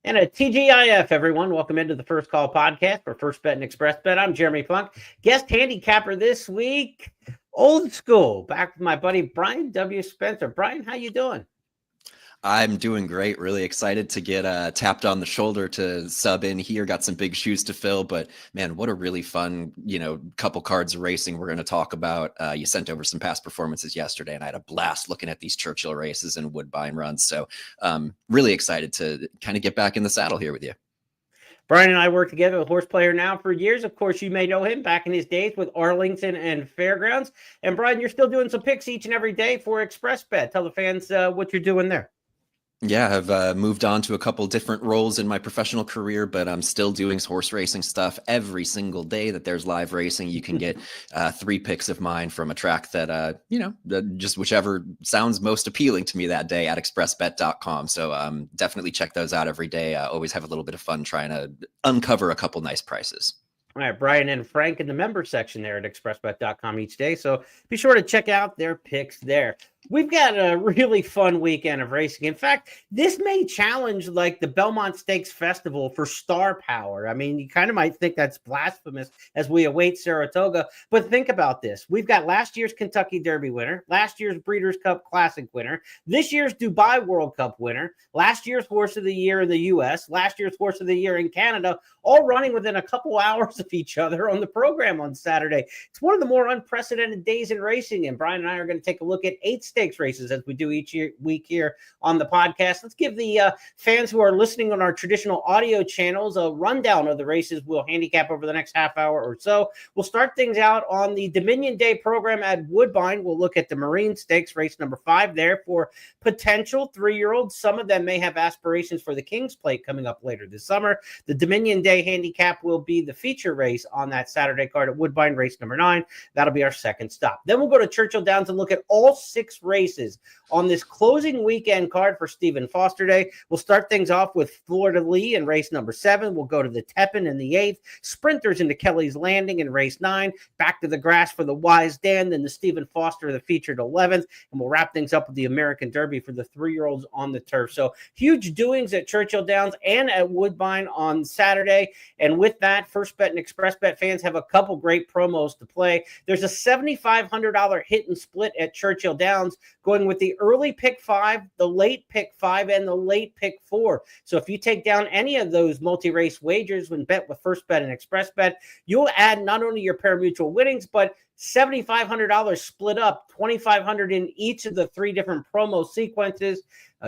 And a TGIF, everyone. Welcome into the First Call podcast for First Bet and Express Bet. I'm Jeremy Plonk. Guest handicapper this week, old school. Back with my buddy Brian W. Spencer. Brian, how you doing? I'm doing great. Really excited to get tapped on the shoulder to sub in here. Got some big shoes to fill, but man, what a really fun, couple cards of racing we're going to talk about. You sent over some past performances yesterday, and I had a blast looking at these Churchill races and Woodbine runs. So really excited to kind of get back in the saddle here with you. Brian and I work together with Horse Player now for years. Of course, you may know him back in his days with Arlington and Fairgrounds. And Brian, you're still doing some picks each and every day for Express Bet. Tell the fans what you're doing there. Yeah, I've moved on to a couple different roles in my professional career, but I'm still doing horse racing stuff every single day that there's live racing. You can get 3 picks of mine from a track that, just whichever sounds most appealing to me that day at expressbet.com. So definitely check those out every day. I always have a little bit of fun trying to uncover a couple nice prices. All right, Brian and Frank in the member section there at expressbet.com each day. So be sure to check out their picks there. We've got a really fun weekend of racing. In fact, this may challenge like the Belmont Stakes Festival for star power. I mean, you kind of might think that's blasphemous as we await Saratoga, but think about this. We've got last year's Kentucky Derby winner, last year's Breeders' Cup Classic winner, this year's Dubai World Cup winner, last year's Horse of the Year in the U.S., last year's Horse of the Year in Canada, all running within a couple hours of each other on the program on Saturday. It's one of the more unprecedented days in racing, and Brian and I are going to take a look at 8 stakes races as we do each week here on the podcast. Let's give the fans who are listening on our traditional audio channels a rundown of the races we'll handicap over the next half hour or so. We'll start things out on the Dominion Day program at Woodbine. We'll look at the Marine Stakes, race number 5 there for potential 3-year-olds. Some of them may have aspirations for the King's Plate coming up later this summer. The Dominion Day handicap will be the feature race on that Saturday card at Woodbine, race number 9. That'll be our second stop. Then we'll go to Churchill Downs and look at all 6 races on this closing weekend card for Stephen Foster Day. We'll start things off with Florida Lee in race number 7. We'll go to the Tepin in the 8th, Sprinters into Kelly's Landing in race 9, back to the grass for the Wise Dan, then the Stephen Foster, the featured 11th, and we'll wrap things up with the American Derby for the 3-year-olds on the turf. So huge doings at Churchill Downs and at Woodbine on Saturday. And with that, First Bet and Express Bet fans have a couple great promos to play. There's a $7,500 hit and split at Churchill Downs, going with the early pick 5, the late pick 5, and the late pick 4. So if you take down any of those multi-race wagers when bet with First Bet and Express Bet, you'll add not only your pari-mutuel winnings, but $7,500 split up, $2,500 in each of the 3 different promo sequences.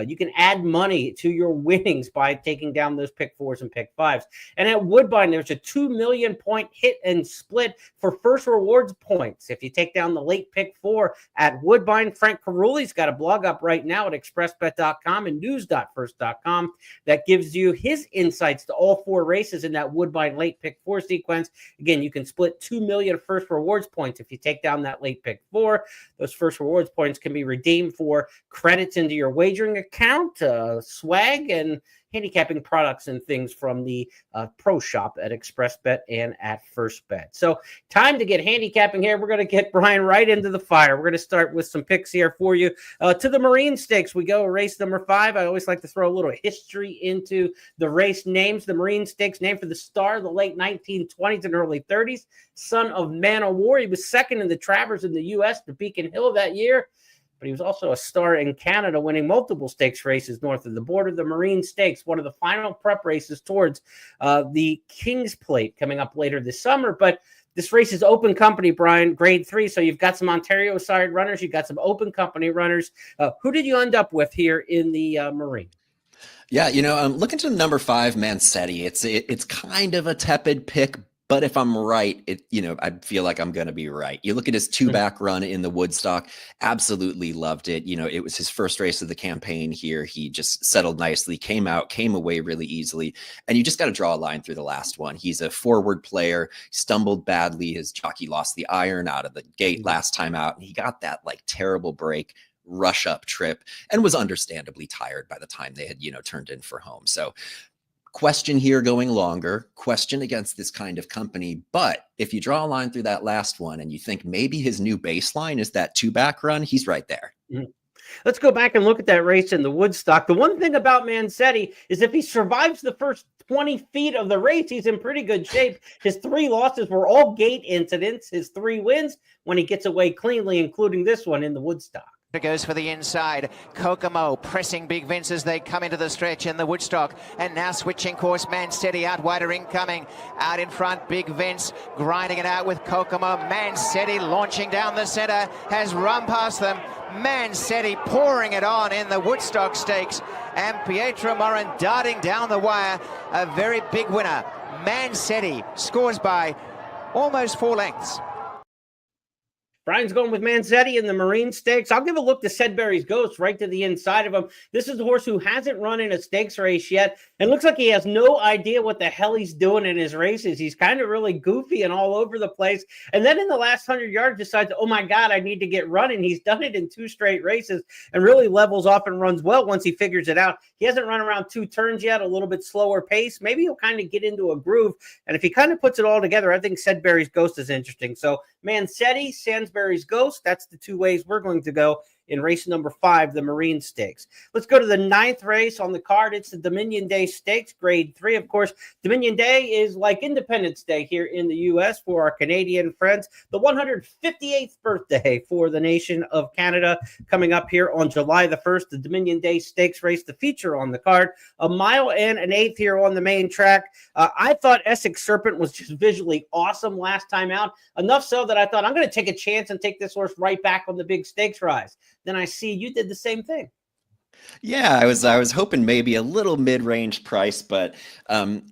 You can add money to your winnings by taking down those pick 4s and pick 5s. And at Woodbine, there's a 2 million point hit and split for first rewards points. If you take down the late pick 4 at Woodbine, Frank Caruli's got a blog up right now at expressbet.com and news.first.com that gives you his insights to all 4 races in that Woodbine late pick 4 sequence. Again, you can split 2 million first rewards points if you take down that late pick 4. Those first rewards points can be redeemed for credits into your wagering account, swag, and handicapping products and things from the pro shop at ExpressBet and at First Bet. So time to get handicapping here. We're going to get Brian right into the fire. We're going to start with some picks here for you. To the Marine Stakes, we go race number 5. I always like to throw a little history into the race names. The Marine Stakes, named for the star of the late 1920s and early 30s, son of Man o' War. He was second in the Travers in the U.S. to Beacon Hill that year, but he was also a star in Canada, winning multiple stakes races north of the border. The Marine Stakes, one of the final prep races towards the King's Plate coming up later this summer. But this race is open company, Brian, grade 3. So you've got some Ontario side runners. You've got some open company runners. Who did you end up with here in the Marine? Yeah, I'm looking to number 5, Mancetti. It's kind of a tepid pick, but if I'm right, I feel like I'm going to be right. You look at his 2-back run in the Woodstock, absolutely loved it. It was his first race of the campaign here. He just settled nicely, came away really easily. And you just got to draw a line through the last one. He's a forward player, stumbled badly. His jockey lost the iron out of the gate last time out. And he got that terrible break, rush up trip, and was understandably tired by the time they had, turned in for home. So question here going longer, question against this kind of company. But if you draw a line through that last one and you think maybe his new baseline is that 2-back run, he's right there. Mm-hmm. Let's go back and look at that race in the Woodstock. The one thing about Mancetti is if he survives the first 20 feet of the race, he's in pretty good shape. His 3 losses were all gate incidents. His 3 wins when he gets away cleanly, including this one in the Woodstock. Goes for the inside. Kokomo pressing Big Vince as they come into the stretch in the Woodstock, and now switching course. Mancetti out wider incoming. Out in front, Big Vince grinding it out with Kokomo. Mancetti launching down the centre, has run past them. Mancetti pouring it on in the Woodstock Stakes, and Pietro Morin darting down the wire. A very big winner. Mancetti scores by almost 4 lengths. Brian's going with Mancetti in the Marine Stakes. I'll give a look to Sedberry's Ghost right to the inside of him. This is a horse who hasn't run in a stakes race yet and looks like he has no idea what the hell he's doing in his races. He's kind of really goofy and all over the place. And then in the last 100 yards decides, oh my God, I need to get running. He's done it in 2 straight races and really levels off and runs well once he figures it out. He hasn't run around 2 turns yet, a little bit slower pace. Maybe he'll kind of get into a groove. And if he kind of puts it all together, I think Sedberry's Ghost is interesting. So Mancetti, Sainsbury's Ghost, that's the 2 ways we're going to go in race number 5, the Marine Stakes. Let's go to the 9th race on the card. It's the Dominion Day Stakes, grade 3. Of course, Dominion Day is like Independence Day here in the U.S. for our Canadian friends. The 158th birthday for the nation of Canada coming up here on July the 1st, the Dominion Day Stakes race, the feature on the card. A mile and an eighth here on the main track. I thought Essex Serpent was just visually awesome last time out. Enough so that I thought I'm going to take a chance and take this horse right back on the big stakes rise. Then I see you did the same thing. Yeah, I was hoping maybe a little mid-range price, but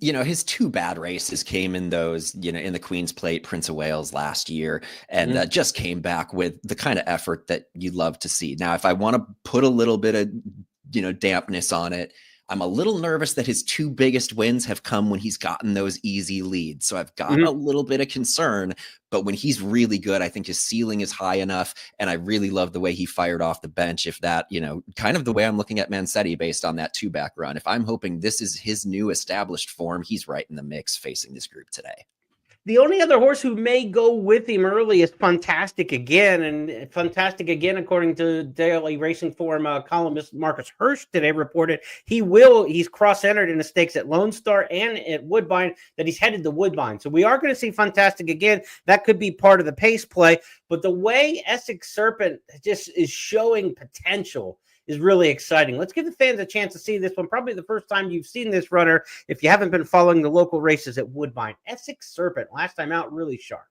his 2 bad races came in those, in the Queen's Plate, Prince of Wales last year, and just came back with the kind of effort that you love to see. Now, if I want to put a little bit of, dampness on it, I'm a little nervous that his 2 biggest wins have come when he's gotten those easy leads. So I've got a little bit of concern, but when he's really good, I think his ceiling is high enough. And I really love the way he fired off the bench. If that, kind of the way I'm looking at Mancetti based on that 2-back run, if I'm hoping this is his new established form, he's right in the mix facing this group today. The only other horse who may go with him early is Fantastic Again. And Fantastic Again, according to Daily Racing Form columnist Marcus Hirsch today, reported he's cross-entered in the stakes at Lone Star and at Woodbine, that he's headed to Woodbine. So we are going to see Fantastic Again. That could be part of the pace play. But the way Essex Serpent just is showing potential is really exciting. Let's give the fans a chance to see this one. Probably the first time you've seen this runner if you haven't been following the local races at Woodbine. Essex Serpent, last time out, really sharp.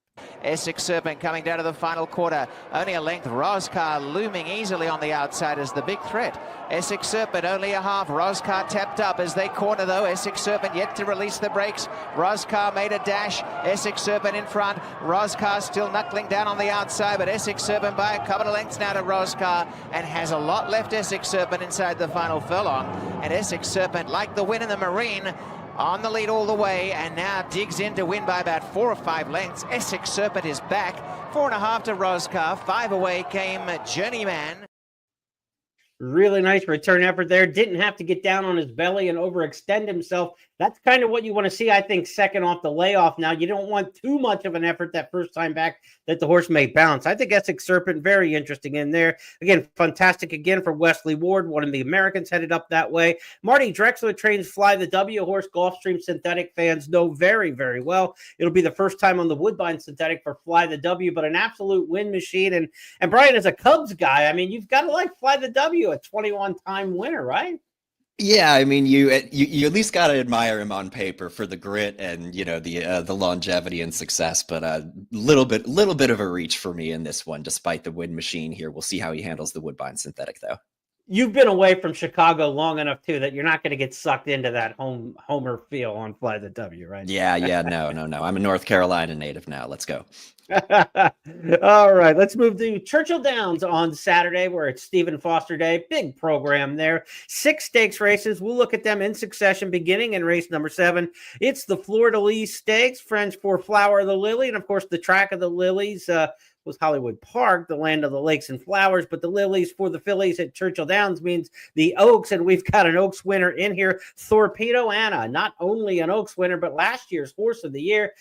Essex Serpent coming down to the final quarter. Only a length. Roscar looming easily on the outside as the big threat. Essex Serpent only a half. Roscar tapped up as they corner though. Essex Serpent yet to release the brakes. Roscar made a dash. Essex Serpent in front. Roscar still knuckling down on the outside, but Essex Serpent by a couple of lengths now to Roscar, and has a lot left. Essex Serpent inside the final furlong, and Essex Serpent, like the win in the Marine, on the lead all the way, and now digs in to win by about 4 or 5 lengths. Essex Serpent is back. 4.5 to Roscar. 5 away came Journeyman. Really nice return effort there. Didn't have to get down on his belly and overextend himself. That's kind of what you want to see, I think, second off the layoff. Now, you don't want too much of an effort that first time back that the horse may bounce. I think Essex Serpent, very interesting in there. Again, Fantastic Again for Wesley Ward, one of the Americans headed up that way. Marty Drexler trains Fly the W, a horse Gulfstream Synthetic fans know very, very well. It'll be the first time on the Woodbine Synthetic for Fly the W, but an absolute win machine. And Brian, as a Cubs guy, I mean, you've got to like Fly the W, a 21-time winner, right? Yeah, I mean, you at least got to admire him on paper for the grit and the longevity and success. But a little bit of a reach for me in this one, despite the win machine here. We'll see how he handles the Woodbine Synthetic, though. You've been away from Chicago long enough too that you're not going to get sucked into that homer feel on Fly the W, right? Yeah, no. I'm a North Carolina native now. Let's go. All right, let's move to Churchill Downs on Saturday, where it's Stephen Foster Day. Big program there. 6 stakes races. We'll look at them in succession, beginning in race number 7. It's the Fleur-de-Lis Stakes, French for Flower of the Lily, and of course the track of the Lilies was Hollywood Park, the land of the lakes and flowers, but the Lilies for the fillies at Churchill Downs means the Oaks, and we've got an Oaks winner in here, Torpedo Anna, not only an Oaks winner, but last year's Horse of the Year.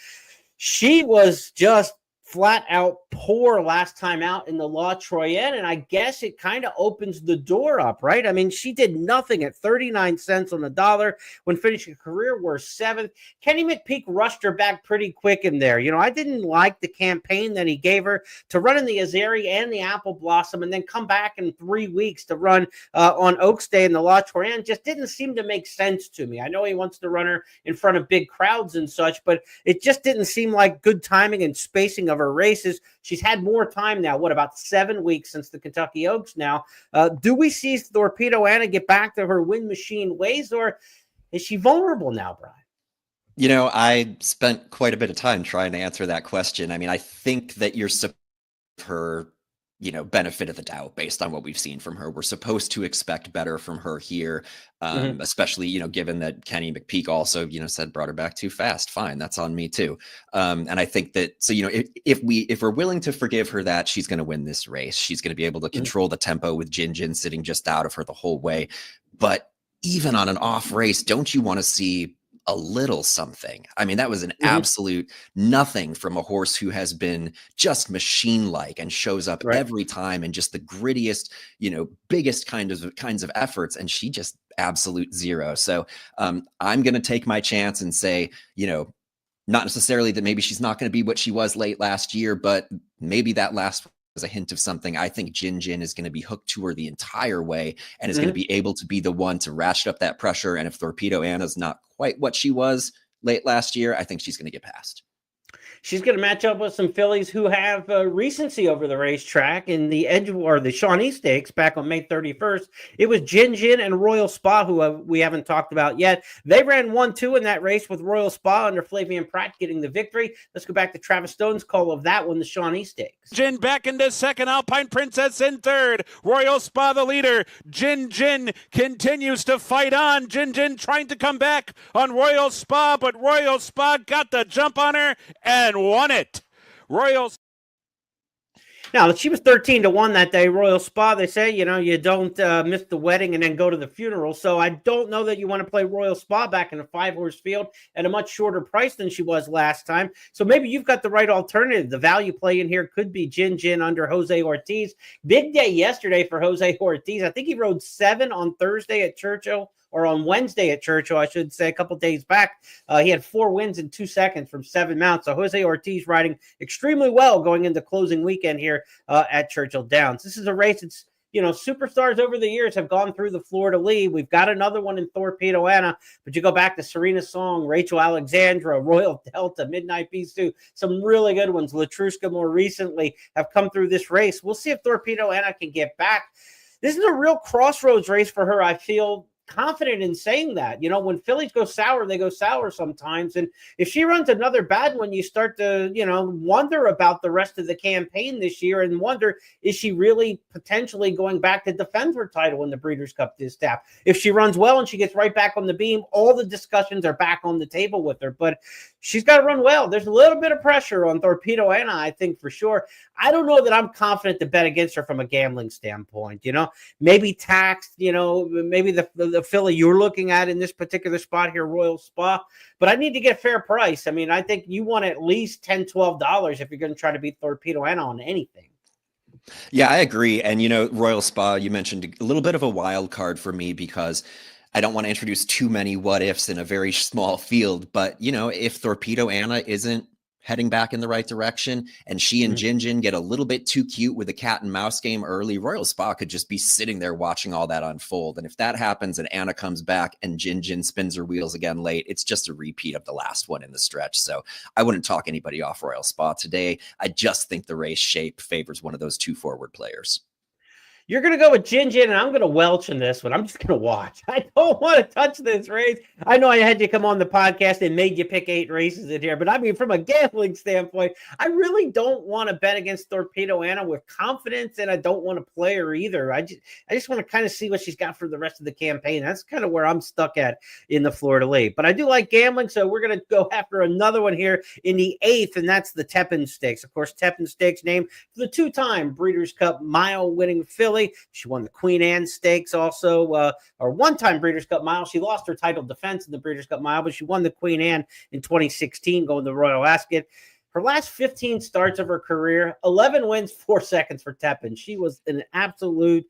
She was just flat out poor last time out in the La Troyenne, and I guess it kind of opens the door up, right? I mean, she did nothing at 39 cents on the dollar when finishing a career worst 7th. Kenny McPeak rushed her back pretty quick in there. I didn't like the campaign that he gave her to run in the Azeri and the Apple Blossom and then come back in 3 weeks to run on Oaks Day in the La Troyenne. Just didn't seem to make sense to me. I know he wants to run her in front of big crowds and such, but it just didn't seem like good timing and spacing of her races. She's had more time now, about 7 weeks since the Kentucky Oaks now. Do we see Torpedo Anna get back to her win machine ways, or is she vulnerable now, Brian? I spent quite a bit of time trying to answer that question. I mean, I think that you're supposed to her, benefit of the doubt based on what we've seen from her. We're supposed to expect better from her here, especially, given that Kenny McPeak also, said brought her back too fast. Fine, that's on me too. And I think that, so, if we're willing to forgive her that, she's going to win this race. She's going to be able to control the tempo with Jin sitting just out of her the whole way. But even on an off race, don't you want to see a little something? I mean, that was an absolute nothing from a horse who has been just machine-like and shows up every time and just the grittiest, biggest kinds of efforts. And she just absolute zero. So I'm going to take my chance and say, not necessarily that maybe she's not going to be what she was late last year, but maybe that last was a hint of something. I think Jin is going to be hooked to her the entire way and is going to be able to be the one to ratchet up that pressure. And if Torpedo Anna's not quite what she was late last year, I think she's going to get past. She's going to match up with some fillies who have recency over the racetrack in the the Shawnee Stakes back on May 31st. It was Jin and Royal Spa, who we haven't talked about yet. They ran 1-2 in that race with Royal Spa under Flavian Pratt getting the victory. Let's go back to Travis Stone's call of that one, the Shawnee Stakes. Jin back into second, Alpine Princess in third. Royal Spa the leader. Jin continues to fight on. Jin trying to come back on Royal Spa, but Royal Spa got the jump on her and won it. Now, she was 13-1 that day, Royal Spa. They say, you don't miss the wedding and then go to the funeral. So I don't know that you want to play Royal Spa back in a 5-horse field at a much shorter price than she was last time. So maybe you've got the right alternative. The value play in here could be Jin under Jose Ortiz. Big day yesterday for Jose Ortiz. I think he rode 7 on Thursday at Churchill, or on Wednesday at Churchill, I should say, a couple days back. He had 4 wins in 2 seconds from 7 mounts. So Jose Ortiz riding extremely well going into closing weekend here at Churchill Downs. This is a race that's, superstars over the years have gone through the Florida League. We've got another one in Torpedo Anna, but you go back to Serena Song, Rachel Alexandra, Royal Delta, Midnight Beast 2, some really good ones. Latruska more recently have come through this race. We'll see if Torpedo Anna can get back. This is a real crossroads race for her, I feel confident in saying that. When fillies go sour, they go sour sometimes. And if she runs another bad one, you start to, wonder about the rest of the campaign this year and wonder, is she really potentially going back to defend her title in the Breeders' Cup Distaff? If she runs well and she gets right back on the beam, all the discussions are back on the table with her. But she's got to run well. There's a little bit of pressure on Torpedo Anna, I think, for sure. I don't know that I'm confident to bet against her from a gambling standpoint. Maybe taxed, maybe the filly you're looking at in this particular spot here, Royal Spa. But I need to get a fair price. I mean, I think you want at least $10, $12 if you're going to try to beat Torpedo Anna on anything. Yeah, I agree. And, Royal Spa, you mentioned a little bit of a wild card for me because I don't want to introduce too many what ifs in a very small field. But, if Torpedo Anna isn't heading back in the right direction and she and Jin get a little bit too cute with a cat and mouse game early, Royal Spa could just be sitting there watching all that unfold. And if that happens and Anna comes back and Jin spins her wheels again late, it's just a repeat of the last one in the stretch. So I wouldn't talk anybody off Royal Spa today. I just think the race shape favors one of those two forward players. You're going to go with Jin, and I'm going to welch in this one. I'm just going to watch. I don't want to touch this race. I know I had you come on the podcast and made you pick 8 races in here, but I mean, from a gambling standpoint, I really don't want to bet against Torpedo Anna with confidence, and I don't want to play her either. I just want to kind of see what she's got for the rest of the campaign. That's kind of where I'm stuck at in the Florida League. But I do like gambling, so we're going to go after another one here in the 8th, and that's the Tepin Stakes. Of course, Tepin Stakes named for the 2-time Breeders' Cup mile-winning filly. She won the Queen Anne Stakes also, or one-time Breeders' Cup Mile. She lost her title defense in the Breeders' Cup Mile, but she won the Queen Anne in 2016 going to Royal Ascot. Her last 15 starts of her career, 11 wins, 4 seconds for Tepin. She was an absolute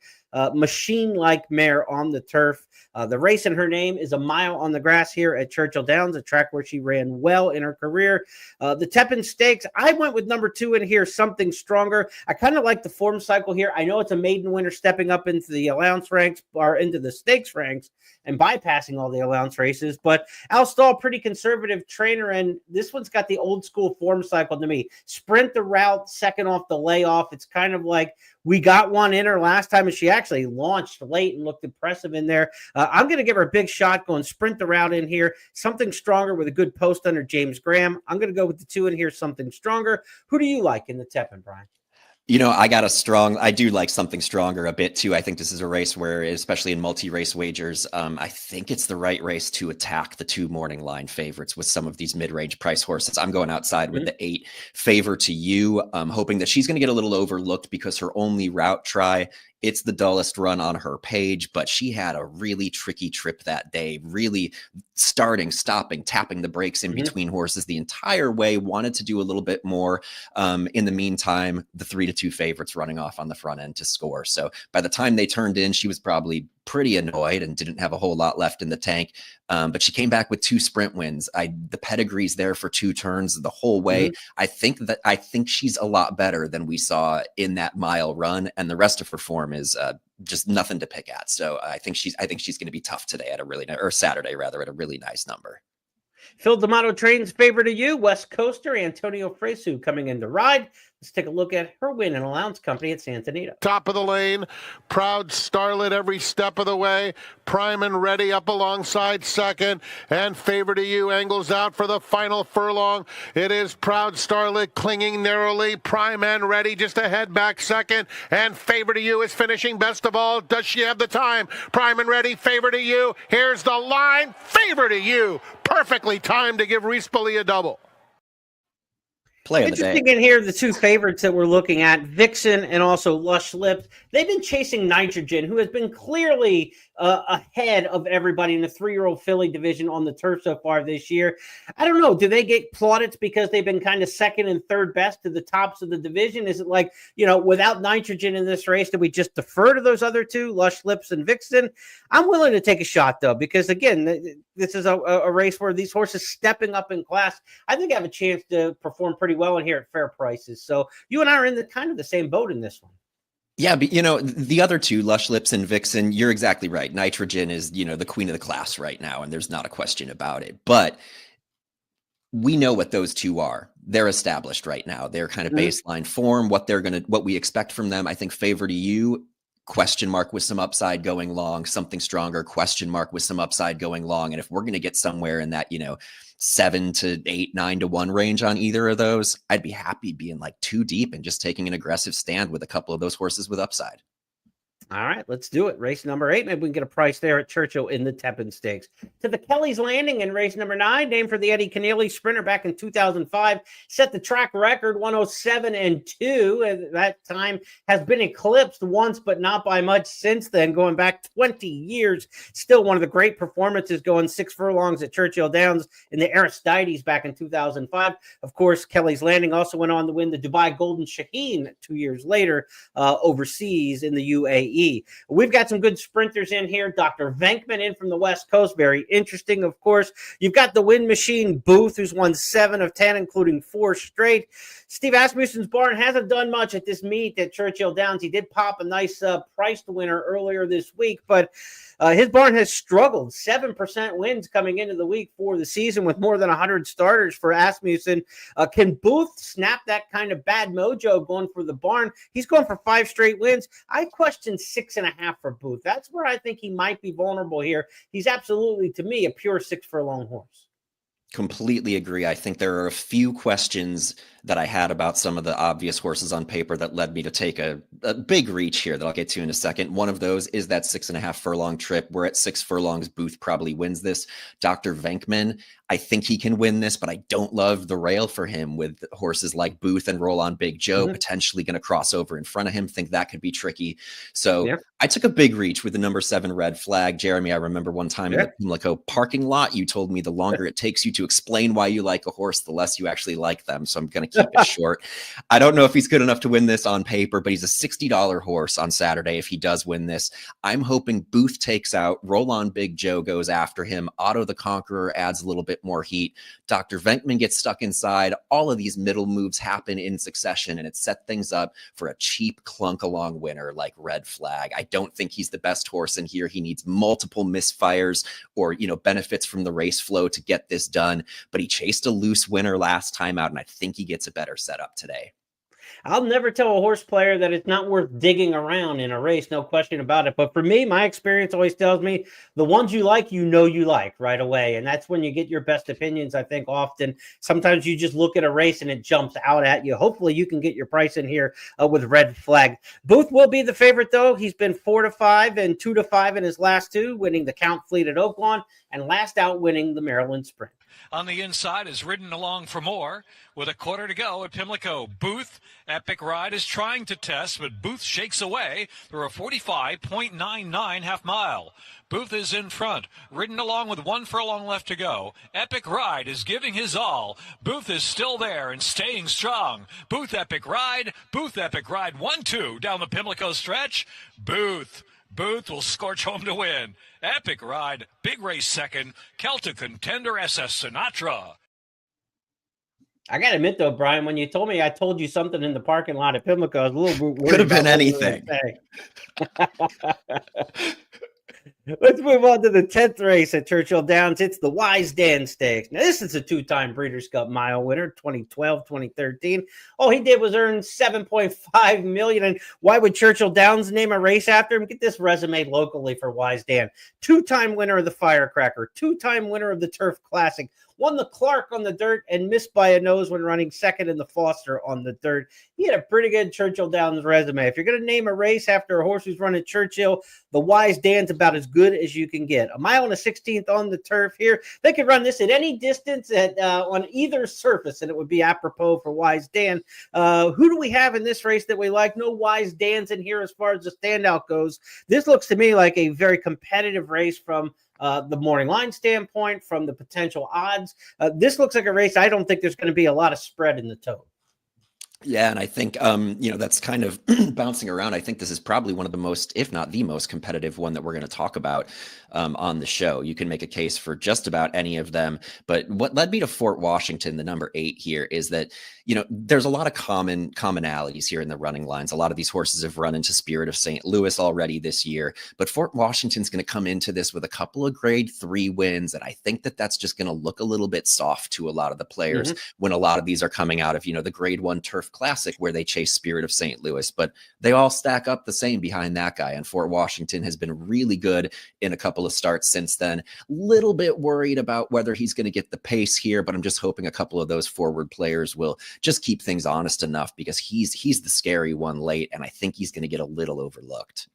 machine-like mare on the turf. The race in her name is a mile on the grass here at Churchill Downs, a track where she ran well in her career. The Tepin Stakes, I went with number 2 in here, Something Stronger. I kind of like the form cycle here. I know it's a maiden winner stepping up into the allowance ranks or into the stakes ranks and bypassing all the allowance races, but Al Stahl, pretty conservative trainer, and this one's got the old school form cycle to me. Sprint the route, second off the layoff. It's kind of like we got one in her last time, and she actually launched late and looked impressive in there. I'm going to give her a big shot going sprint the route in here. Something Stronger with a good post under James Graham. I'm going to go with the 2 in here, Something Stronger. Who do you like in the Tepin, Brian? I do like Something Stronger a bit too. I think this is a race where, especially in multi-race wagers, I think it's the right race to attack the 2 morning line favorites with some of these mid-range price horses. I'm going outside with the 8 Favor to You. I'm hoping that she's going to get a little overlooked because her only route try, it's the dullest run on her page, but she had a really tricky trip that day, really starting, stopping, tapping the brakes in between horses the entire way, wanted to do a little bit more. In the meantime, the 3-2 favorites running off on the front end to score. So by the time they turned in, she was probably pretty annoyed and didn't have a whole lot left in the tank. But she came back with 2 sprint wins. The pedigree's there for 2 turns the whole way. I think she's a lot better than we saw in that mile run, and the rest of her form is just nothing to pick at. So I think she's going to be tough today at a really or Saturday rather at a really nice number. Phil D'Amato trains Favor to You. West Coaster Antonio Fresu coming in to ride. Let's take a look at her win in allowance company at Santa Anita. Top of the lane, Proud Starlet every step of the way. Prime and Ready up alongside second, and Favor to You angles out for the final furlong. It is Proud Starlet clinging narrowly. Prime and Ready just ahead back second, and Favor to You is finishing best of all. Does she have the time? Prime and Ready, Favor to You. Here's the line. Favor to You. Perfectly timed to give Reese Bully a double. Play of the day. Interesting in here, the 2 favorites that we're looking at, Vixen and also Lush Lips. They've been chasing Nitrogen, who has been clearly ahead of everybody in the 3-year-old filly division on the turf so far this year. I don't know. Do they get plaudits because they've been kind of second and third best to the tops of the division? Is it like, without Nitrogen in this race, do we just defer to those other 2, Lush Lips and Vixen? I'm willing to take a shot, though, because, again, this is a race where these horses stepping up in class, I think have a chance to perform pretty well in here at fair prices. So you and I are in the kind of the same boat in this one. Yeah, but the other 2, Lush Lips and Vixen, you're exactly right. Nitrogen is, the queen of the class right now, and there's not a question about it. But we know what those 2 are. They're established right now. They're kind of baseline form, what we expect from them. I think Favor to You, question mark with some upside going long. Something Stronger, question mark with some upside going long. And if we're going to get somewhere in that, 7 to 8, 9 to 1 range on either of those, I'd be happy being like 2 deep and just taking an aggressive stand with a couple of those horses with upside. All right, let's do it. Race number 8. Maybe we can get a price there at Churchill in the Tepin Stakes. To the Kelly's Landing in race number 9, named for the Eddie Keneally sprinter back in 2005, set the track record 107-2. That time has been eclipsed once, but not by much since then, going back 20 years. Still one of the great performances, going 6 furlongs at Churchill Downs in the Aristides back in 2005. Of course, Kelly's Landing also went on to win the Dubai Golden Shaheen 2 years later overseas in the UAE. We've got some good sprinters in here. Dr. Venkman in from the West Coast. Very interesting, of course. You've got the Wind Machine Booth, who's won 7 of 10, including 4 straight. Steve Asmussen's barn hasn't done much at this meet at Churchill Downs. He did pop a nice priced winner earlier this week, but his barn has struggled. 7% wins coming into the week for the season with more than 100 starters for Asmussen. Can Booth snap that kind of bad mojo going for the barn? He's going for 5 straight wins. I question 6.5 for Booth. That's where I think he might be vulnerable here. He's absolutely, to me, a pure 6 furlong horse. Completely agree. I think there are a few questions that I had about some of the obvious horses on paper that led me to take a big reach here that I'll get to in a second. One of those is that 6.5 furlong trip. We're at 6 furlongs. Booth probably wins this. Dr. Venkman, I think he can win this, but I don't love the rail for him with horses like Booth and Roll On Big Joe potentially going to cross over in front of him. Think that could be tricky. So I took a big reach with the number 7 Red Flag. Jeremy, I remember one time in the Pimlico parking lot, you told me the longer it takes you to to explain why you like a horse, the less you actually like them. So I'm going to keep it short. I don't know if he's good enough to win this on paper, but he's a $60 horse on Saturday if he does win this. I'm hoping Booth takes out, Roll On Big Joe goes after him, Otto the Conqueror adds a little bit more heat, Dr. Venkman gets stuck inside. All of these middle moves happen in succession, and it set things up for a cheap clunk along winner like Red Flag. I don't think he's the best horse in here. He needs multiple misfires or, benefits from the race flow to get this done, but he chased a loose winner last time out, and I think he gets a better setup today. I'll never tell a horse player that it's not worth digging around in a race, no question about it. But for me, my experience always tells me the ones you like right away. And that's when you get your best opinions, I think, often. Sometimes you just look at a race and it jumps out at you. Hopefully you can get your price in here with Red Flag. Booth will be the favorite, though. He's been 4-5 and 2-5 in his last two, winning the Count Fleet at Oaklawn and last out winning the Maryland Sprint. On the inside is Ridden Along for More with a quarter to go at Pimlico. Booth, Epic Ride is trying to test, but Booth shakes away through a 45.99 half mile. Booth is in front, Ridden Along with 1 furlong left to go. Epic Ride is giving his all. Booth is still there and staying strong. Booth, Epic Ride, 1-2 down the Pimlico stretch. Booth will scorch home to win. Epic Ride, big race second. Celtic Contender SS Sinatra. I got to admit, though, Brian, when you told me I told you something in the parking lot at Pimlico, I was a little worried. Could have been anything. Let's move on to the 10th race at Churchill Downs. It's the Wise Dan Stakes. Now, this is a two-time Breeders' Cup Mile winner, 2012, 2013. All he did was earn $7.5 million. And why would Churchill Downs name a race after him? Get this resume locally for Wise Dan. Two-time winner of the Firecracker, two-time winner of the Turf Classic, won the Clark on the dirt and missed by a nose when running second in the Foster on the dirt. He had a pretty good Churchill Downs resume. If you're going to name a race after a horse who's run at Churchill, the Wise Dan's about as good as you can get. A mile and a 16th on the turf here. They could run this at any distance on either surface, and it would be apropos for Wise Dan. Who do we have in this race that we like? No Wise Dan's in here as far as the standout goes. This looks to me like a very competitive race from the morning line standpoint, from the potential odds. This looks like a race I don't think there's going to be a lot of spread in the tote. Yeah, and I think, that's kind of bouncing around. I think this is probably one of the most, if not the most competitive one that we're going to talk about on the show. You can make a case for just about any of them. But what led me to Fort Washington, the number 8 here, is that, there's a lot of commonalities here in the running lines. A lot of these horses have run into Spirit of St. Louis already this year. But Fort Washington's going to come into this with a couple of grade 3 wins. And I think that that's just going to look a little bit soft to a lot of the players when a lot of these are coming out of, the grade 1 Turf Classic where they chase Spirit of St. Louis, but they all stack up the same behind that guy. And Fort Washington has been really good in a couple of starts since then. Little bit worried about whether he's going to get the pace here, but I'm just hoping a couple of those forward players will just keep things honest enough, because he's the scary one late, and I think he's going to get a little overlooked.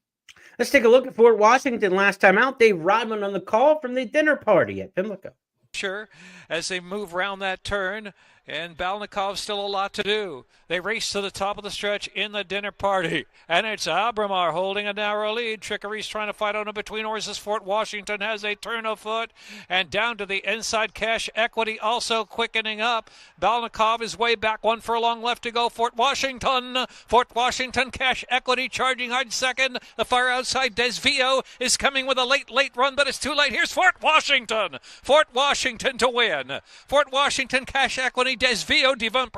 Let's take a look at Fort Washington. Last time out, Dave Rodman on the call from the dinner party at Pimlico. Sure, as they move around that turn, and Balnikov's still a lot to do. They race to the top of the stretch in the dinner party, and it's Abramar holding a narrow lead. Trickery's trying to fight on it between horses. Fort Washington has a turn of foot, and down to the inside. Cash Equity also quickening up. Balnikov is way back, 1 furlong left to go. Fort Washington, Cash Equity charging hard second. The far outside Desvio is coming with a late run, but it's too late. Here's Fort Washington to win. Fort Washington, Cash Equity, Desvio, Devon.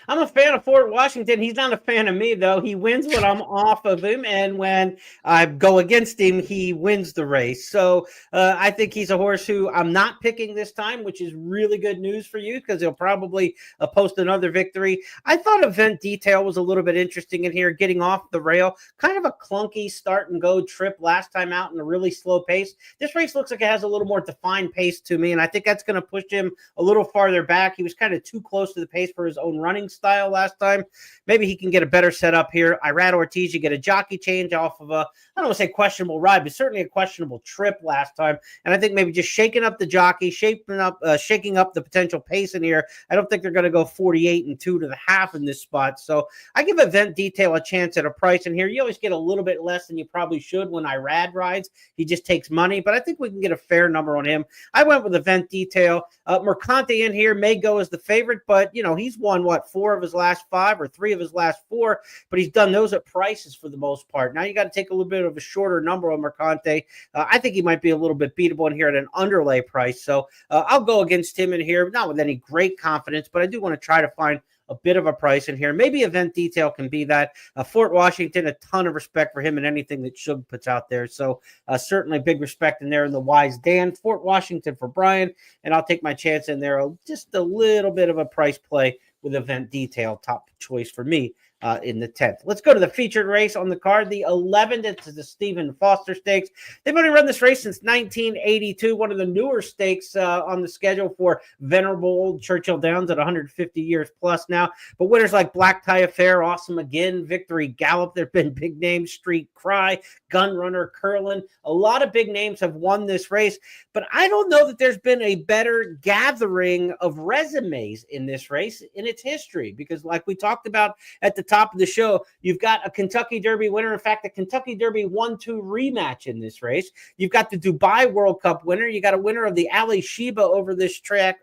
I'm a fan of Fort Washington. He's not a fan of me, though. He wins when I'm off of him, and when I go against him, he wins the race. So I think he's a horse who I'm not picking this time, which is really good news for you, because he'll probably post another victory. I thought Event Detail was a little bit interesting in here, getting off the rail. Kind of a clunky start-and-go trip last time out in a really slow pace. This race looks like it has a little more defined pace to me, and I think that's going to push him a little farther back. He was kind of too close to the pace for his own running style. style last time. Maybe he can get a better setup here. Irad Ortiz, you get a jockey change off of a, I don't want to say questionable ride, but certainly a questionable trip last time. And I think maybe just shaking up the jockey, shaking up the potential pace in here. I don't think they're going to go 48 and 2 to the half in this spot. So I give Event Detail a chance at a price in here. You always get a little bit less than you probably should when Irad rides. He just takes money, but I think we can get a fair number on him. I went with Event Detail. Mercante in here may go as the favorite, but he's won 4 of his last 5 or 3 of his last 4, but he's done those at prices for the most part. Now you got to take a little bit of a shorter number on Mercante. I think he might be a little bit beatable in here at an underlay price. So I'll go against him in here, not with any great confidence, but I do want to try to find a bit of a price in here. Maybe Event Detail can be that. Fort Washington, a ton of respect for him and anything that Shug puts out there. So certainly big respect in there in the Wise Dan. Fort Washington for Brian, and I'll take my chance in there. Just a little bit of a price play with Event Detail, top choice for me in the 10th. Let's go to the featured race on the card. The 11th, it's the Stephen Foster Stakes. They've only run this race since 1982, one of the newer stakes on the schedule for venerable old Churchill Downs at 150 years plus now. But winners like Black Tie Affair, Awesome Again, Victory Gallop, there have been big names, Street Cry, Gunrunner, Curlin. A lot of big names have won this race, but I don't know that there's been a better gathering of resumes in this race in its history, because like we talked about at the top of the show, you've got a Kentucky Derby winner. In fact, the Kentucky Derby 1-2 rematch in this race. You've got the Dubai World Cup winner. You got a winner of the Ali Sheba over this track.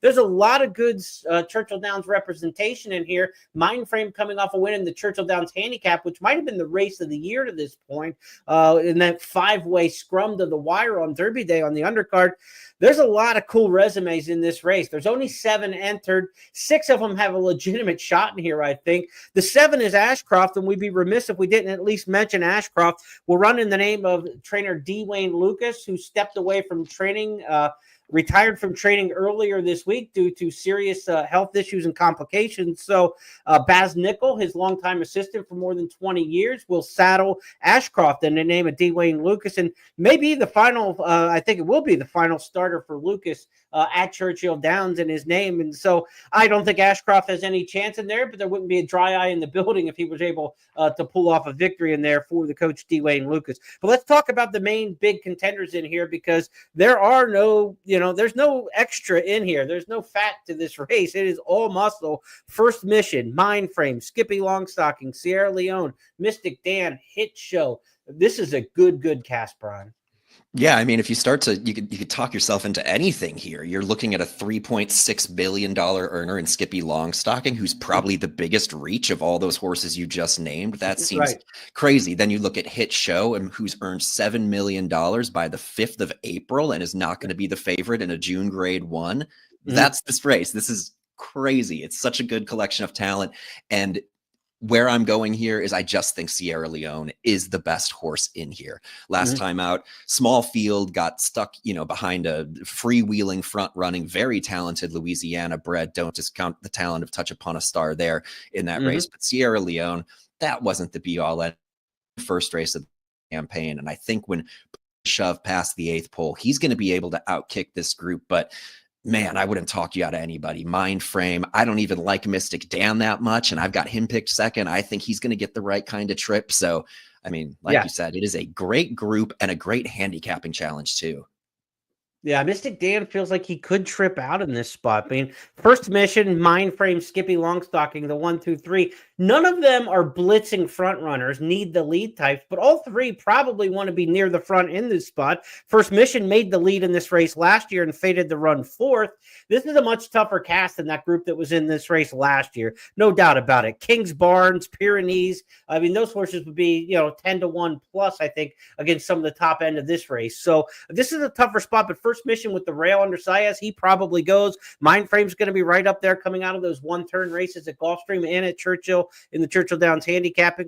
There's a lot of good Churchill Downs representation in here. Mindframe coming off a win in the Churchill Downs Handicap, which might have been the race of the year to this point, in that 5-way scrum to the wire on Derby Day on the undercard. There's a lot of cool resumes in this race. There's only 7 entered. 6 of them have a legitimate shot in here, I think. The 7 is Ashcroft, and we'd be remiss if we didn't at least mention Ashcroft. Will run in the name of trainer D. Wayne Lucas, who stepped away from training, retired from training earlier this week due to serious health issues and complications. So Baz Nickel, his longtime assistant for more than 20 years, will saddle Ashcroft in the name of D. Wayne Lucas, and maybe the final, I think it will be the final starter for Lucas at Churchill Downs in his name. And so I don't think Ashcroft has any chance in there, but there wouldn't be a dry eye in the building if he was able to pull off a victory in there for the coach D. Wayne Lucas. But let's talk about the main big contenders in here, because there are no, there's no extra in here. There's no fat to this race. It is all muscle. First Mission, Mindframe, Skippy Longstocking, Sierra Leone, Mystic Dan, Hit Show. This is a good cast, Brian. Yeah, I mean, if you start to, you could talk yourself into anything here. You're looking at a $3.6 billion earner in Skippy Longstocking, who's probably the biggest reach of all those horses you just named. That seems crazy. Then you look at Hit Show, and who's earned $7 million by the 5th of April and is not going to be the favorite in a June Grade 1. That's this race. This is crazy. It's such a good collection of talent. And where I'm going here is I just think Sierra Leone is the best horse in here. Last time out, small field, got stuck, behind a freewheeling front running, very talented Louisiana bred. Don't discount the talent of Touch Upon a Star there in that race. But Sierra Leone, that wasn't the be all end first race of the campaign. And I think when shove past the 8th pole, he's going to be able to outkick this group. But man, I wouldn't talk you out of anybody. Mindframe, I don't even like Mystic Dan that much, and I've got him picked second. I think he's going to get the right kind of trip. So, I mean, like you said, it is a great group and a great handicapping challenge too. Yeah, Mystic Dan feels like he could trip out in this spot. I mean, First Mission, Mindframe, Skippy Longstocking, the 1, 2, 3. None of them are blitzing front runners, need the lead types, but all 3 probably want to be near the front in this spot. First Mission made the lead in this race last year and faded to run 4th. This is a much tougher cast than that group that was in this race last year. No doubt about it. Kings Barnes, Pyrenees. I mean, those horses would be, 10 to 1 plus, I think, against some of the top end of this race. So this is a tougher spot, but First Mission with the rail under Sias, he probably goes. Mindframe's going to be right up there coming out of those one-turn races at Gulfstream and at Churchill in the Churchill Downs handicap.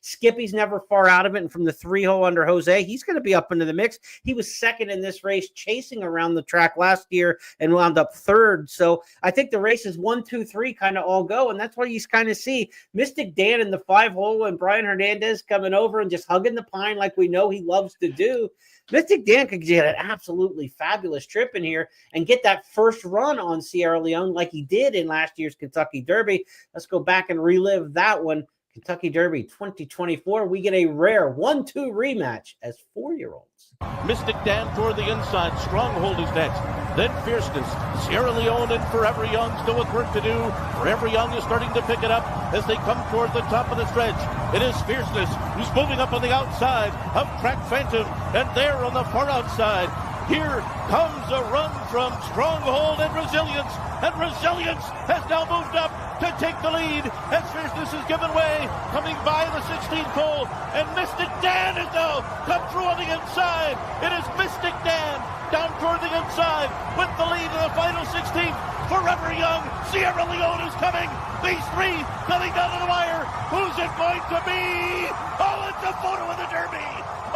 Skippy's never far out of it, and from the 3-hole under Jose, he's going to be up into the mix. He was second in this race, chasing around the track last year and wound up 3rd. So I think the races 1, 2, 3 kind of all go, and that's why you kind of see Mystic Dan in the 5-hole and Brian Hernandez coming over and just hugging the pine like we know he loves to do. Mystic Dan could get an absolutely fabulous trip in here and get that first run on Sierra Leone like he did in last year's Kentucky Derby. Let's go back and relive that one. Kentucky Derby 2024. We get a rare 1-2 rematch as 4-year-olds. Mystic Dan toward the inside. Stronghold is next. Then Fierceness. Sierra Leone and Forever Young still with work to do. Forever Young is starting to pick it up as they come toward the top of the stretch. It is Fierceness who's moving up on the outside of Crack Phantom, and there on the far outside. Here comes a run from Stronghold and Resilience has now moved up to take the lead as Fierceness is given way, coming by the 16th hole, and Mystic Dan is now come through on the inside. It is Mystic Dan down toward the inside with the lead in the final 16th. Forever Young, Sierra Leone is coming. These three coming down to the wire. Who's it going to be? Oh, it's a photo of the Derby.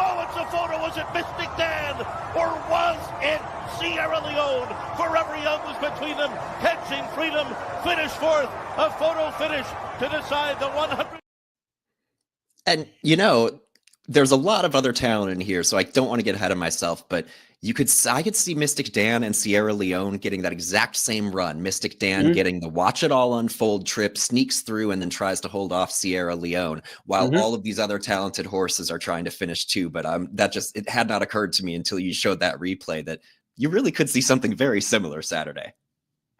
Oh, it's a photo. Was it Mystic Dan or was it Sierra Leone? Forever Young was between them, catching freedom, finished fourth. A photo finish to decide the 100. And, there's a lot of other talent in here, so I don't want to get ahead of myself, but I could see Mystic Dan and Sierra Leone getting that exact same run. Mystic Dan getting the watch it all unfold trip, sneaks through, and then tries to hold off Sierra Leone, while all of these other talented horses are trying to finish too. But it had not occurred to me until you showed that replay that you really could see something very similar Saturday.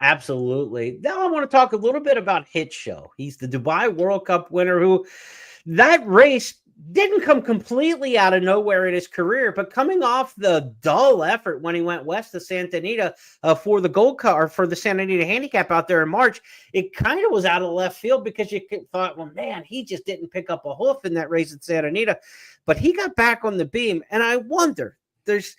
Absolutely. Now I want to talk a little bit about Hit Show. He's the Dubai World Cup winner who that race didn't come completely out of nowhere in his career, but coming off the dull effort when he went west to Santa Anita for the Gold Cup or for the Santa Anita handicap out there in March, it kind of was out of left field because you thought, well, man, he just didn't pick up a hoof in that race at Santa Anita, but he got back on the beam. And I wonder, there's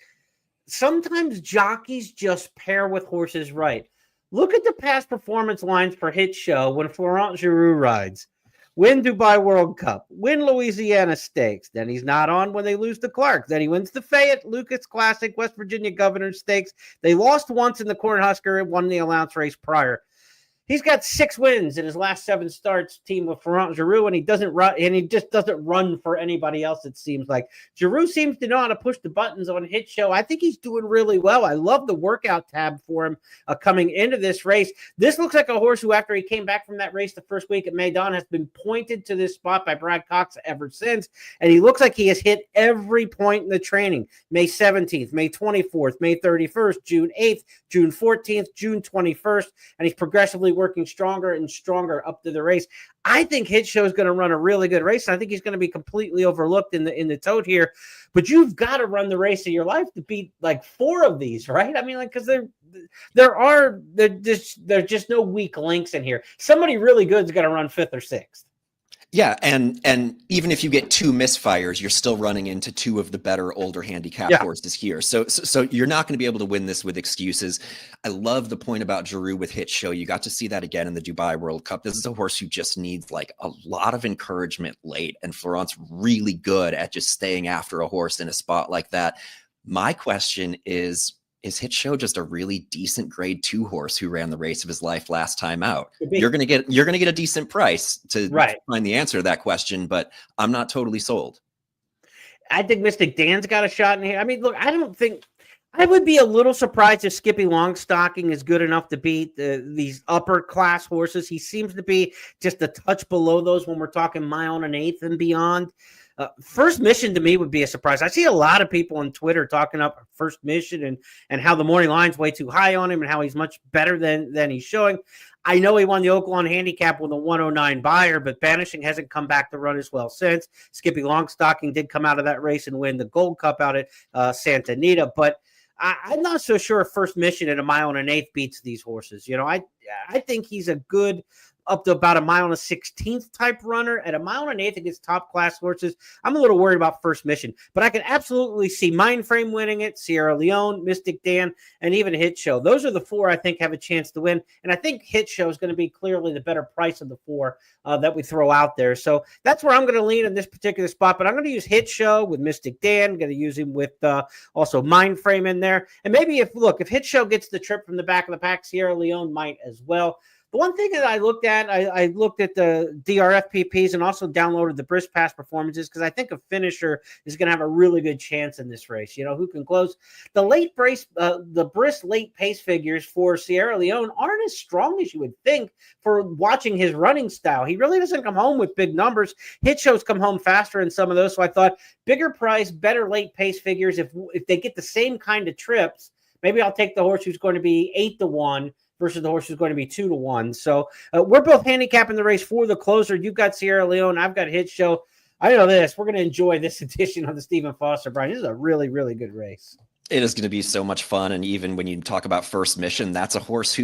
sometimes jockeys just pair with horses right. Look at the past performance lines for Hit Show when Florent Giroux rides. Win Dubai World Cup, win Louisiana Stakes. Then he's not on when they lose to Clark. Then he wins the Fayette, Lucas Classic, West Virginia Governor's Stakes. They lost once in the Cornhusker and won the allowance race prior. He's got 6 wins in his last 7 starts, team with Florent Giroux, and he doesn't run, and he just doesn't run for anybody else, it seems like. Giroux seems to know how to push the buttons on Hit Show. I think he's doing really well. I love the workout tab for him coming into this race. This looks like a horse who, after he came back from that race the first week at Maidan, has been pointed to this spot by Brad Cox ever since, and he looks like he has hit every point in the training. May 17th, May 24th, May 31st, June 8th, June 14th, June 21st, and he's progressively working stronger and stronger up to the race. I think Hit Show is going to run a really good race. I think he's going to be completely overlooked in the tote here, but you've got to run the race of your life to beat like 4 of these, right? I mean, like, because there's just no weak links in here. Somebody really good is going to run 5th or 6th. Yeah, and even if you get 2 misfires, you're still running into 2 of the better older handicap horses here. So you're not going to be able to win this with excuses. I love the point about Giroux with Hit Show. You got to see that again in the Dubai World Cup. This is a horse who just needs like a lot of encouragement late, and Florent's really good at just staying after a horse in a spot like that. My question is Hit Show just a really decent grade 2 horse who ran the race of his life last time out? You're gonna get a decent price to find the answer to that question, but I'm not totally sold. I think Mystic Dan's got a shot in here. I mean, look, I would be a little surprised if Skippy Longstocking is good enough to beat these upper class horses. He seems to be just a touch below those when we're talking mile and an eighth and beyond. First Mission to me would be a surprise. I see a lot of people on Twitter talking up First Mission and how the morning line's way too high on him and how he's much better than he's showing. I know he won the Oaklawn handicap with a 109 buyer, but Banishing hasn't come back to run as well since. Skippy Longstocking did come out of that race and win the Gold Cup out at Santa Anita, but I'm not so sure if First Mission at a mile and an eighth beats these horses. You know, I think he's a good up to about a mile and a 16th type runner. At a mile and an eighth against top class horses, I'm a little worried about First Mission, but I can absolutely see Mindframe winning it, Sierra Leone, Mystic Dan, and even Hit Show. Those are the 4 I think have a chance to win, and I think Hit Show is going to be clearly the better price of the 4 that we throw out there. So that's where I'm going to lean in this particular spot, but I'm going to use Hit Show with Mystic Dan. I'm going to use him with also Mindframe in there, and maybe if Hit Show gets the trip from the back of the pack, Sierra Leone might as well. The one thing that I looked at, I looked at the DRFPPs and also downloaded the Brisk Pass performances because I think a finisher is going to have a really good chance in this race. Who can close. The the Brisk late pace figures for Sierra Leone aren't as strong as you would think for watching his running style. He really doesn't come home with big numbers. Hit shows come home faster in some of those. So I thought bigger price, better late pace figures. If they get the same kind of trips, maybe I'll take the horse who's going to be 8-1 versus the horse who's going to be 2-1. So we're both handicapping the race for the closer. You've got Sierra Leone. I've got Hit Show. I know this. We're going to enjoy this edition of the Stephen Foster, Brian. This is a really, really good race. It is going to be so much fun. And even when you talk about First Mission, that's a horse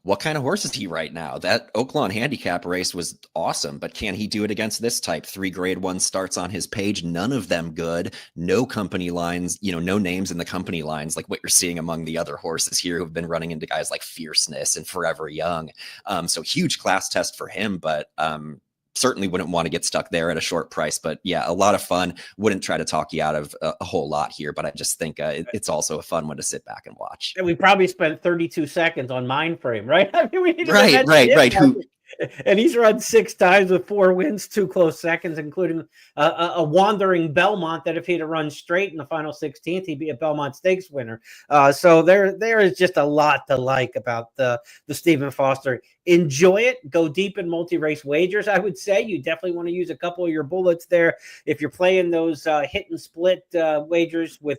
what kind of horse is he right now? That Oaklawn handicap race was awesome, but can he do it against this type? 3 grade 1 starts on his page, none of them good, no company lines, no names in the company lines, like what you're seeing among the other horses here who've been running into guys like Fierceness and Forever Young. So huge class test for him, but, certainly wouldn't want to get stuck there at a short price, but yeah, a lot of fun. Wouldn't try to talk you out of a whole lot here, but I just think it's also a fun one to sit back and watch. And we probably spent 32 seconds on Mind Frame, right? I mean, we need to right. And he's run 6 times with 4 wins, 2 close seconds, including a wandering Belmont that if he'd have run straight in the final 16th, he'd be a Belmont Stakes winner. So there is just a lot to like about the Stephen Foster. Enjoy it. Go deep in multi-race wagers, I would say. You definitely want to use a couple of your bullets there. If you're playing those hit and split wagers with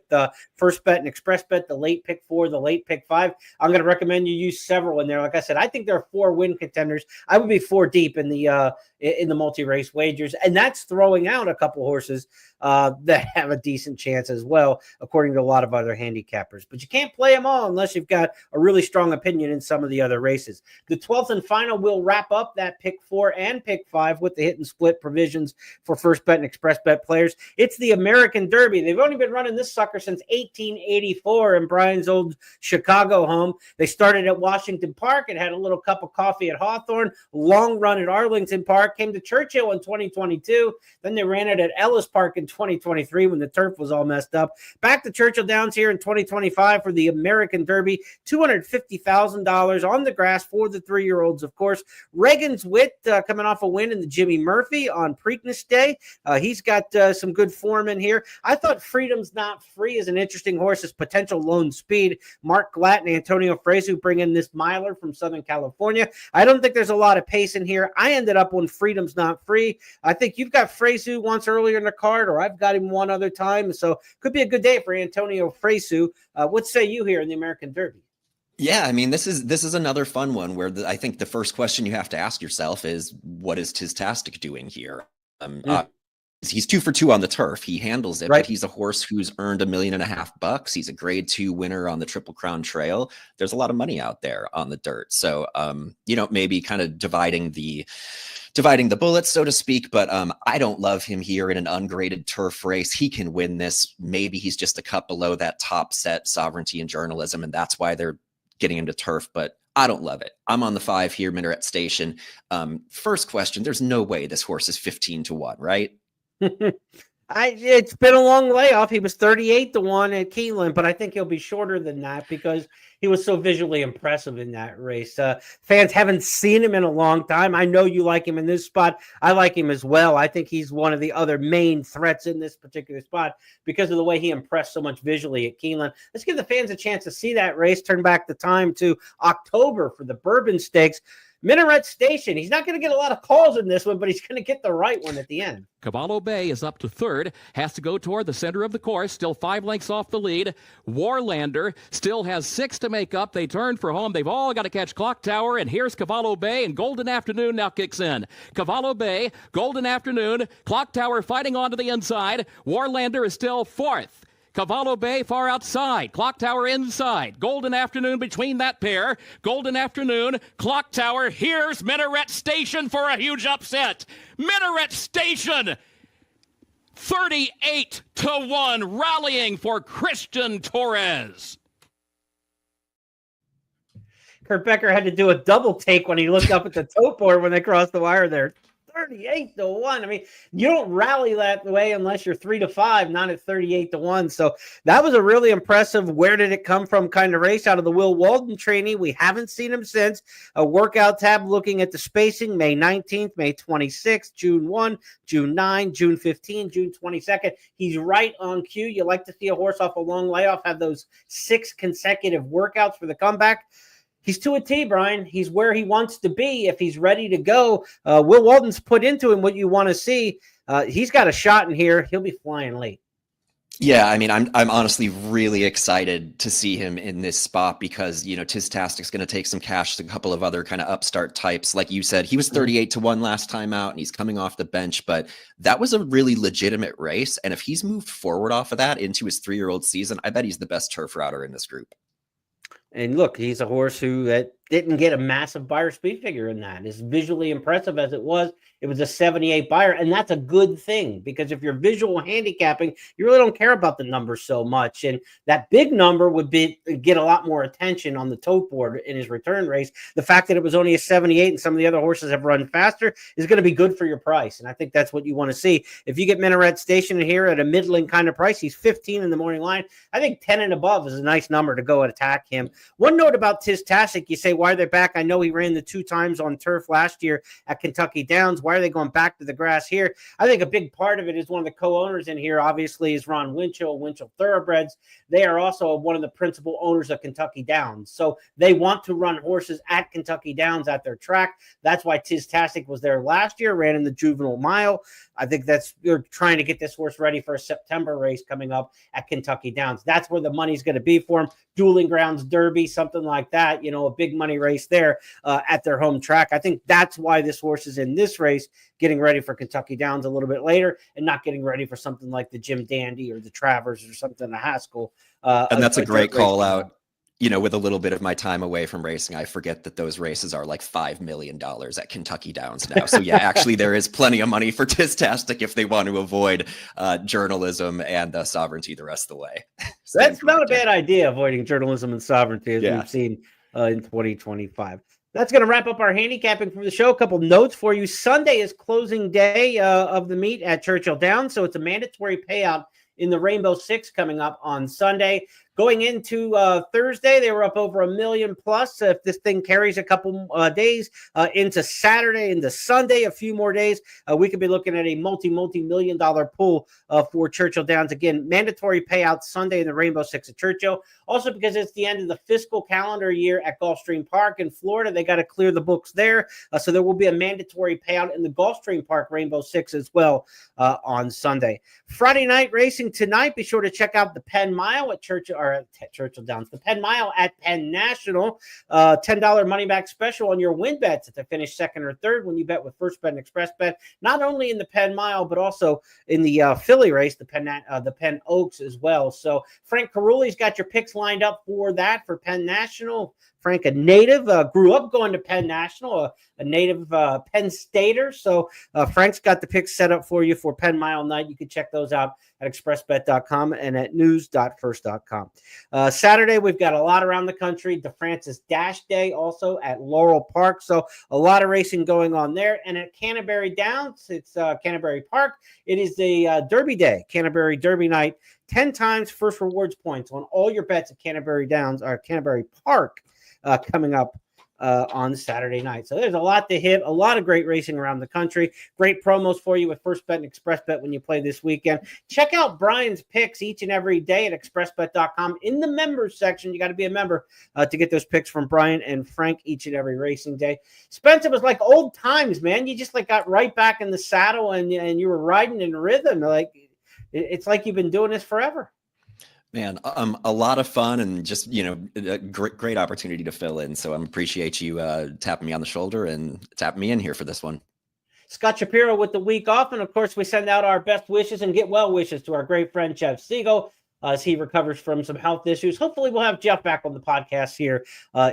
First Bet and Express Bet, the late pick 4, the late pick 5, I'm going to recommend you use several in there. Like I said, I think there are 4 win contenders. I would be 4 deep in the multi-race wagers, and that's throwing out a couple horses that have a decent chance as well, according to a lot of other handicappers. But you can't play them all unless you've got a really strong opinion in some of the other races. The 12th and final will wrap up that pick 4 and pick 5 with the hit and split provisions for First Bet and Express Bet players. It's the American Derby. They've only been running this sucker since 1884 in Brian's old Chicago home. They started at Washington Park and had a little cup of coffee at Hawthorne, long run at Arlington Park, came to Churchill in 2022. Then they ran it at Ellis Park in 2023 when the turf was all messed up. Back to Churchill Downs here in 2025 for the American Derby, $250,000 on the grass for the 3-year-olds, of course. Reagan's Wit coming off a win in the Jimmy Murphy on Preakness Day. He's got some good form in here. I thought Freedom's Not Free is an interesting horse as potential lone speed. Mark Glatt and Antonio Fresu bring in this miler from Southern California. I don't think there's a lot of pace in here. I ended up on Freedom's Not Free. I think you've got Fresu once earlier in the card, or I've got him one other time. So could be a good day for Antonio Fresu. What say you here in the American Derby? Yeah, I mean, this is another fun one where I think the first question you have to ask yourself is, what is Tistastic doing here? He's 2 for 2 on the turf. He handles it, right. But he's a horse who's earned $1.5 million. He's a grade 2 winner on the Triple Crown Trail. There's a lot of money out there on the dirt. So, maybe kind of dividing the bullets, so to speak, but I don't love him here in an ungraded turf race. He can win this. Maybe he's just a cut below that top set Sovereignty and Journalism, and that's why they're getting him to turf, but I don't love it. I'm on the 5 here, Minaret Station. First question, there's no way this horse is 15-1, right? It's been a long layoff. He was 38-1 at Keeneland, but I think he'll be shorter than that because he was so visually impressive in that race. Fans haven't seen him in a long time. I know you like him in this spot. I like him as well. I think he's one of the other main threats in this particular spot because of the way he impressed so much visually at Keeneland. Let's give the fans a chance to see that race. Turn back the time to October for the Bourbon Stakes. Minaret Station. He's not going to get a lot of calls in this one, but he's going to get the right one at the end. Cavallo Bay is up to 3rd, has to go toward the center of the course, still 5 lengths off the lead. Warlander still has 6 to make up. They turn for home. They've all got to catch Clock Tower, and here's Cavallo Bay, and Golden Afternoon now kicks in. Cavallo Bay, Golden Afternoon, Clock Tower fighting onto the inside. Warlander is still 4th. Cavallo Bay far outside. Clock Tower inside. Golden Afternoon between that pair. Golden Afternoon. Clock Tower. Here's Minaret Station for a huge upset. Minaret Station. 38-1 rallying for Christian Torres. Kurt Becker had to do a double take when he looked up at the tote board when they crossed the wire there. 38-1. I mean, you don't rally that way unless you're 3-5, not at 38-1. So that was a really impressive. Where did it come from kind of race out of the Will Walden trainee. We haven't seen him since. A workout tab looking at the spacing: May 19th, May 26th, June 1, June 9, June 15, June 22nd. He's right on cue. You like to see a horse off a long layoff have those 6 consecutive workouts for the comeback. He's to a T, Brian. He's where he wants to be if he's ready to go. Will Walden's put into him what you want to see. He's got a shot in here. He'll be flying late. Yeah, I mean, I'm honestly really excited to see him in this spot because, you know, Tistastic's going to take some cash to a couple of other kind of upstart types. Like you said, he was 38-1 last time out and he's coming off the bench, but that was a really legitimate race. And if he's moved forward off of that into his 3-year-old season, I bet he's the best turf router in this group. And look, he's a horse who that didn't get a massive buyer speed figure in that. As visually impressive as it was a 78 buyer, and that's a good thing because if you're visual handicapping, you really don't care about the numbers so much. And that big number would get a lot more attention on the tote board in his return race. The fact that it was only a 78 and some of the other horses have run faster is going to be good for your price. And I think that's what you want to see. If you get Minaret Station here at a middling kind of price, he's 15 in the morning line. I think 10 and above is a nice number to go and attack him. One note about Tistastic, you say, why are they back? I know he ran the 2 times on turf last year at Kentucky Downs. Why are they going back to the grass here? I think a big part of it is one of the co-owners in here, obviously, is Ron Winchell Thoroughbreds. They are also one of the principal owners of Kentucky Downs. So they want to run horses at Kentucky Downs at their track. That's why Tistastic was there last year, ran in the juvenile mile. I think you're trying to get this horse ready for a September race coming up at Kentucky Downs. That's where the money's going to be for him. Dueling Grounds Derby, something like that, a big money race there at their home track. I think that's why this horse is in this race, getting ready for Kentucky Downs a little bit later and not getting ready for something like the Jim Dandy or the Travers or something, the Haskell. And that's a great call out. With a little bit of my time away from racing, I forget that those races are like $5 million at Kentucky Downs now. So yeah, actually there is plenty of money for Tistastic if they want to avoid journalism and sovereignty the rest of the way. That's not a bad idea, avoiding journalism and sovereignty as we've seen in 2025. That's going to wrap up our handicapping from the show. A couple notes for you. Sunday is closing day of the meet at Churchill Downs. So it's a mandatory payout in the Rainbow Six coming up on Sunday. Going into Thursday, they were up over $1 million plus. If this thing carries a couple days into Saturday, into Sunday, a few more days, we could be looking at a multi-million-dollar pool for Churchill Downs. Again, mandatory payout Sunday in the Rainbow Six at Churchill. Also, because it's the end of the fiscal calendar year at Gulfstream Park in Florida, they got to clear the books there. So there will be a mandatory payout in the Gulfstream Park Rainbow Six as well on Sunday. Friday night racing tonight. Be sure to check out the Penn Mile at Churchill Downs, the Penn Mile at Penn National. $10 money back special on your win bets if they finish second or third when you bet with First Bet and Express Bet, not only in the Penn Mile but also in the Philly race, the Penn Oaks as well. So Frank Caruli's got your picks lined up for that for Penn National. Frank, a native, grew up going to Penn National, a native Penn Stater. So Frank's got the picks set up for you for Penn Mile night. You can check those out at expressbet.com and at news.first.com. Saturday, we've got a lot around the country. DeFrancis Dash Day also at Laurel Park. So a lot of racing going on there. And at Canterbury Downs, it's Canterbury Park. It is the Derby Day, Canterbury Derby night. 10 times first rewards points on all your bets at Canterbury Downs or Canterbury Park. Coming up on Saturday night. So there's a lot to hit, a lot of great racing around the country. Great promos for you with First Bet and Express Bet when you play this weekend. Check out Brian's picks each and every day at expressbet.com. In the members section, you got to be a member to get those picks from Brian and Frank each and every racing day. Spence, it was like old times, man. You just got right back in the saddle and you were riding in rhythm. It's like you've been doing this forever. Man, a lot of fun and just, a great opportunity to fill in. So I appreciate you tapping me on the shoulder and tapping me in here for this one. Scott Shapiro with the week off. And of course, we send out our best wishes and get well wishes to our great friend, Jeff Siegel, as he recovers from some health issues. Hopefully we'll have Jeff back on the podcast here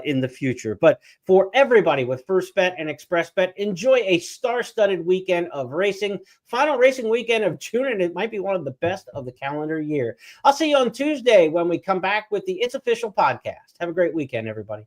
in the future. But for everybody with First Bet and Express Bet, enjoy a star-studded weekend of racing. Final racing weekend of June, and it might be one of the best of the calendar year. I'll see you on Tuesday when we come back with the It's Official podcast. Have a great weekend, everybody.